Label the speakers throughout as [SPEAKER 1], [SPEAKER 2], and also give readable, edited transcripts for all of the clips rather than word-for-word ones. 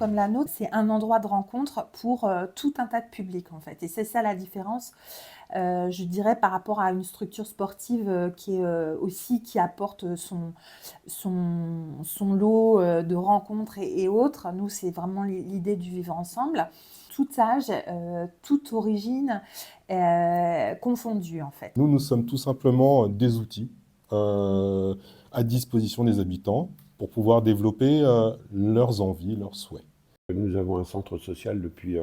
[SPEAKER 1] comme la nôtre, c'est un endroit de rencontre pour tout un tas de publics en fait. Et c'est ça la différence, je dirais, par rapport à une structure sportive qui est aussi qui apporte son lot de rencontres et autres. Nous, c'est vraiment l'idée du vivre ensemble. Tout âge, toute origine confondue en fait.
[SPEAKER 2] Nous sommes tout simplement des outils euh, à disposition des habitants pour pouvoir développer leurs envies, leurs souhaits.
[SPEAKER 3] Nous avons un centre social depuis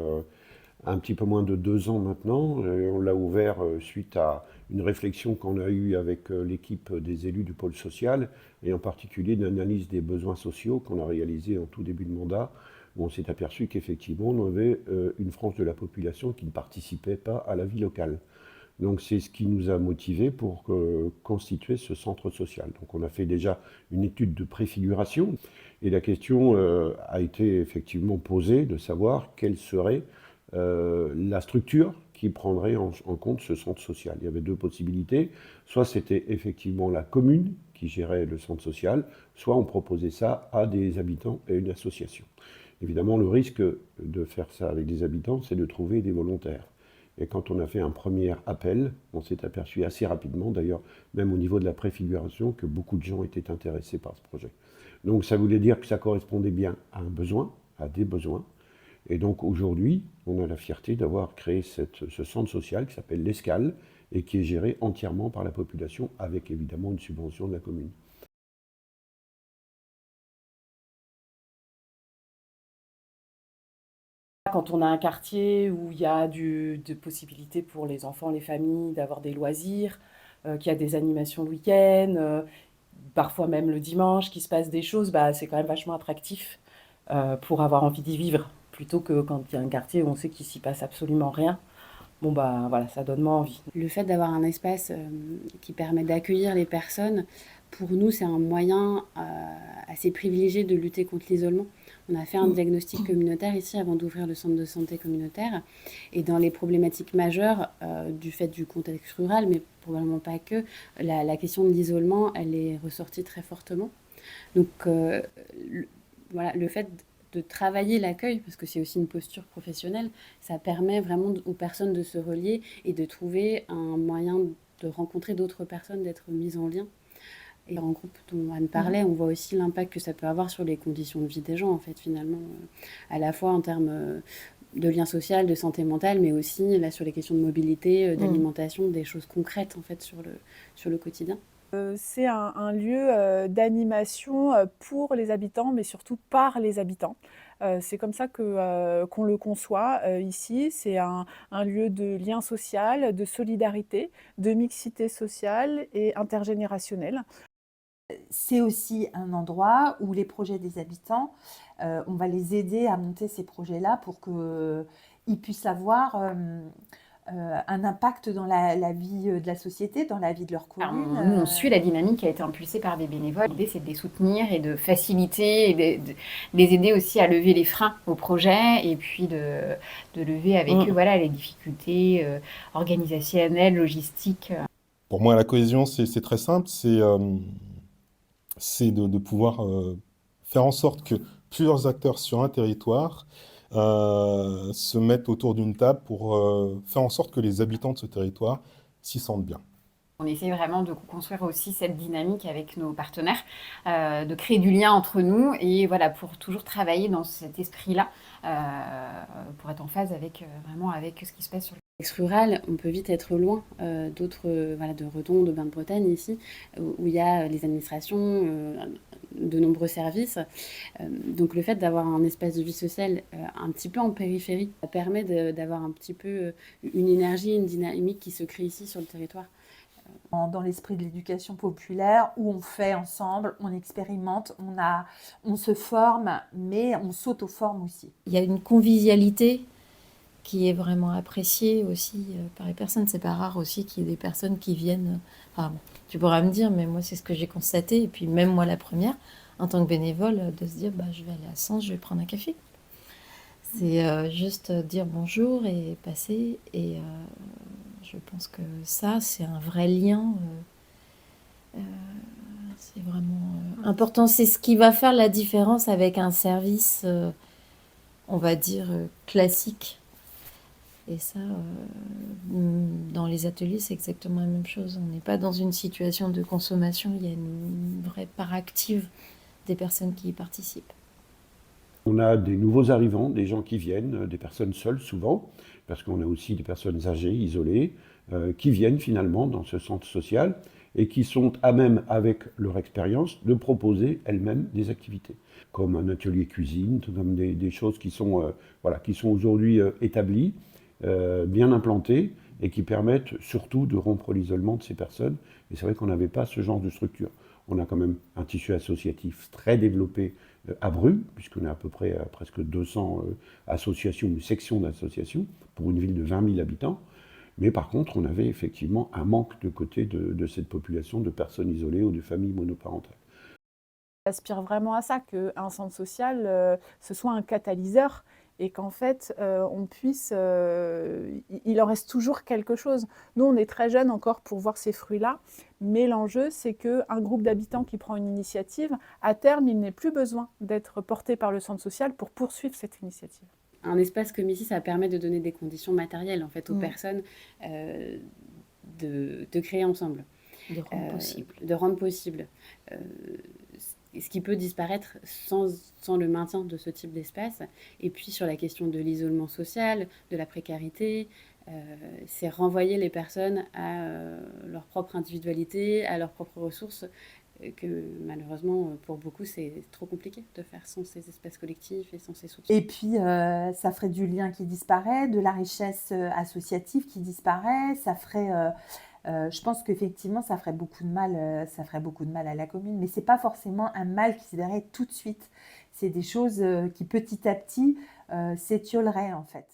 [SPEAKER 3] un petit peu moins de 2 ans maintenant. On l'a ouvert suite à une réflexion qu'on a eue avec l'équipe des élus du pôle social, et en particulier une analyse des besoins sociaux qu'on a réalisée en tout début de mandat, où on s'est aperçu qu'effectivement on avait une frange de la population qui ne participait pas à la vie locale. Donc c'est ce qui nous a motivés pour constituer ce centre social. Donc on a fait déjà une étude de préfiguration, et la question a été effectivement posée de savoir quelle serait la structure qui prendrait en compte ce centre social. Il y avait 2 possibilités. Soit c'était effectivement la commune qui gérait le centre social, soit on proposait ça à des habitants et une association. Évidemment, le risque de faire ça avec des habitants, c'est de trouver des volontaires. Et quand on a fait un premier appel, on s'est aperçu assez rapidement, d'ailleurs même au niveau de la préfiguration, que beaucoup de gens étaient intéressés par ce projet. Donc ça voulait dire que ça correspondait bien à un besoin, à des besoins. Et donc aujourd'hui, on a la fierté d'avoir créé ce centre social qui s'appelle l'Escale et qui est géré entièrement par la population, avec évidemment une subvention de la commune.
[SPEAKER 4] Quand on a un quartier où il y a de possibilités pour les enfants, les familles d'avoir des loisirs, qu'il y a des animations le week-end, parfois même le dimanche, qu'il se passe des choses, bah, c'est quand même vachement attractif pour avoir envie d'y vivre. Plutôt que quand il y a un quartier où on sait qu'il s'y passe absolument rien. Bon bah voilà, ça donne moins envie.
[SPEAKER 5] Le fait d'avoir un espace qui permet d'accueillir les personnes, pour nous, c'est un moyen assez privilégié de lutter contre l'isolement. On a fait un diagnostic communautaire ici avant d'ouvrir le centre de santé communautaire. Et dans les problématiques majeures du fait du contexte rural, mais probablement pas que, la question de l'isolement, elle est ressortie très fortement. Donc voilà, le fait de travailler l'accueil, parce que c'est aussi une posture professionnelle, ça permet vraiment aux personnes de se relier et de trouver un moyen de rencontrer d'autres personnes, d'être mises en lien. Et en groupe dont Anne parlait, on voit aussi l'impact que ça peut avoir sur les conditions de vie des gens, en fait, finalement, à la fois en termes de lien social, de santé mentale, mais aussi là, sur les questions de mobilité, d'alimentation, des choses concrètes, en fait, sur le quotidien.
[SPEAKER 6] C'est un lieu d'animation pour les habitants, mais surtout par les habitants. C'est comme ça qu'on le conçoit ici. C'est un lieu de lien social, de solidarité, de mixité sociale et intergénérationnelle.
[SPEAKER 1] C'est aussi un endroit où les projets des habitants, on va les aider à monter ces projets-là pour qu'ils puissent avoir un impact dans la vie de la société, dans la vie de leur commune.
[SPEAKER 7] Nous, on suit la dynamique qui a été impulsée par des bénévoles. L'idée, c'est de les soutenir et de faciliter et de les aider aussi à lever les freins au projet et puis de lever avec eux voilà, les difficultés organisationnelles, logistiques.
[SPEAKER 2] Pour moi, la cohésion, c'est très simple, c'est de pouvoir faire en sorte que plusieurs acteurs sur un territoire se mettent autour d'une table pour faire en sorte que les habitants de ce territoire s'y sentent bien.
[SPEAKER 7] On essaie vraiment de construire aussi cette dynamique avec nos partenaires, de créer du lien entre nous et voilà, pour toujours travailler dans cet esprit-là, pour être en phase avec, vraiment avec ce qui se passe sur le
[SPEAKER 5] contexte rural, on peut vite être loin d'autres, voilà, de Redon, de Bain-de-Bretagne ici, où il y a les administrations, de nombreux services. Donc le fait d'avoir un espace de vie sociale un petit peu en périphérie, ça permet d'avoir un petit peu une énergie, une dynamique qui se crée ici sur le territoire.
[SPEAKER 1] Dans l'esprit de l'éducation populaire, où on fait ensemble, on expérimente, on se forme, mais on s'auto-forme aussi.
[SPEAKER 8] Il y a une convivialité qui est vraiment appréciée aussi par les personnes. C'est pas rare aussi qu'il y ait des personnes qui viennent... Enfin, tu pourras me dire, mais moi c'est ce que j'ai constaté, et puis même moi la première, en tant que bénévole, de se dire je vais aller à Sens, je vais prendre un café. C'est juste dire bonjour et passer, et je pense que ça c'est un vrai lien, c'est vraiment important. C'est ce qui va faire la différence avec un service on va dire, classiques. Et ça, dans les ateliers, c'est exactement la même chose. On n'est pas dans une situation de consommation, il y a une vraie part active des personnes qui y participent.
[SPEAKER 3] On a des nouveaux arrivants, des gens qui viennent, des personnes seules souvent, parce qu'on a aussi des personnes âgées, isolées, qui viennent finalement dans ce centre social et qui sont à même, avec leur expérience, de proposer elles-mêmes des activités, comme un atelier cuisine, comme des choses qui sont, voilà, qui sont aujourd'hui établies, bien implantées et qui permettent surtout de rompre l'isolement de ces personnes. Et c'est vrai qu'on n'avait pas ce genre de structure. On a quand même un tissu associatif très développé à Bru, puisqu'on a à peu près presque 200 associations ou sections d'associations pour une ville de 20 000 habitants. Mais par contre, on avait effectivement un manque de côté de cette population de personnes isolées ou de familles monoparentales.
[SPEAKER 6] J'aspire vraiment à ça, qu'un centre social, ce soit un catalyseur et qu'en fait, on puisse, il en reste toujours quelque chose. Nous, on est très jeunes encore pour voir ces fruits-là, mais l'enjeu, c'est qu'un groupe d'habitants qui prend une initiative, à terme, il n'ait plus besoin d'être porté par le centre social pour poursuivre cette initiative.
[SPEAKER 5] Un espace comme ici, ça permet de donner des conditions matérielles en fait aux personnes de créer ensemble.
[SPEAKER 8] De rendre possible.
[SPEAKER 5] De rendre possible. Ce qui peut disparaître sans le maintien de ce type d'espace. Et puis sur la question de l'isolement social, de la précarité, c'est renvoyer les personnes à leur propre individualité, à leurs propres ressources, que malheureusement pour beaucoup c'est trop compliqué de faire sans ces espaces collectifs et sans ces soutiens.
[SPEAKER 1] Et puis, ça ferait du lien qui disparaît, de la richesse associative qui disparaît. Ça ferait, je pense qu'effectivement, ça ferait beaucoup de mal à la commune. Mais ce n'est pas forcément un mal qui se verrait tout de suite. C'est des choses qui, petit à petit, s'étioleraient, en fait.